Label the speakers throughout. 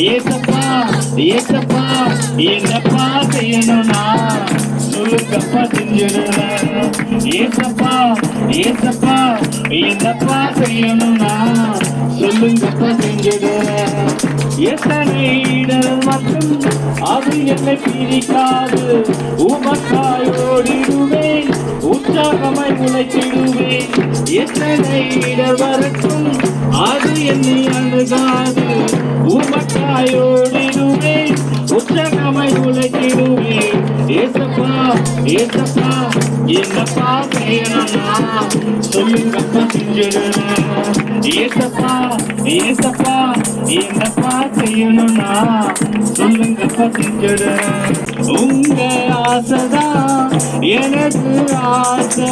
Speaker 1: ஏசப்பா ஏசப்பா என்னப்பா செய்யணும்னா சொல்லுங்கப்பா செஞ்சிடுறேன். ஏசப்பா ஏசப்பா என்னப்பா செய்யணும்னா சொல்லுங்கப்பா செஞ்சிடுறேன். எத்தனை இடர் மட்டும் அது என்னை பிரிக்காது. உமக்காயோடிடுவேன், உற்சாகமாய் உழைத்திடுவேன். எத்தனை இடர் வரட்டும் அது என்னை அணுகாது. உமக்காயோடிடுவேன், உற்சாகமாய் உழைத்திடுவேன். ஏசப்பா ஏசப்பா என்னப்பா செய்யணும்னா சொல்லுங்கப்பா செஞ்சிடுறேன். ஏசப்பா ஏசப்பா என்னப்பா செய்யணும்னா சொல்லுங்கப்பா செஞ்சிடுறேன். உங்க ஆசைதான் எனது ஆசை,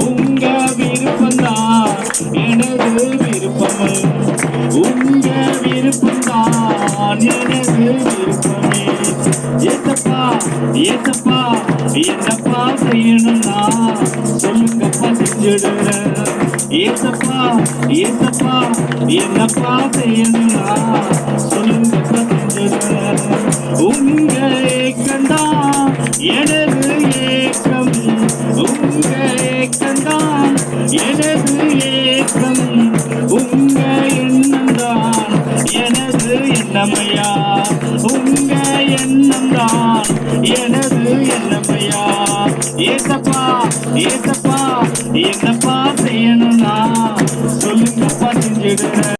Speaker 1: உங்க விருப்பம்தான் எனது விருப்பம். உங்க விருப்பம்தான் எனது விருப்பமே. ஏசப்பா ஏசப்பா என்னப்பா செய்யணும்னா சொல்லுங்கப்பா செஞ்சிடுறேன். ஏசப்பா ஏசப்பா என்னப்பா செய்யணும்னா சொல்லுங்கப்பா செஞ்சிடுறேன். உங்க ஏக்கம்தான் எனது ஏக்கம், உங்க ஏக்கம்தான் எனது ஏக்கம். உங்க எண்ணம்தான் எனது எண்ணமையா, உங்க எண்ணம்தான் எனது எண்ணமையா. ஏசப்பா ஏசப்பா என்னப்பா செய்யணும்னா சொல்லுங்கப்பா செஞ்சிடுறேன்.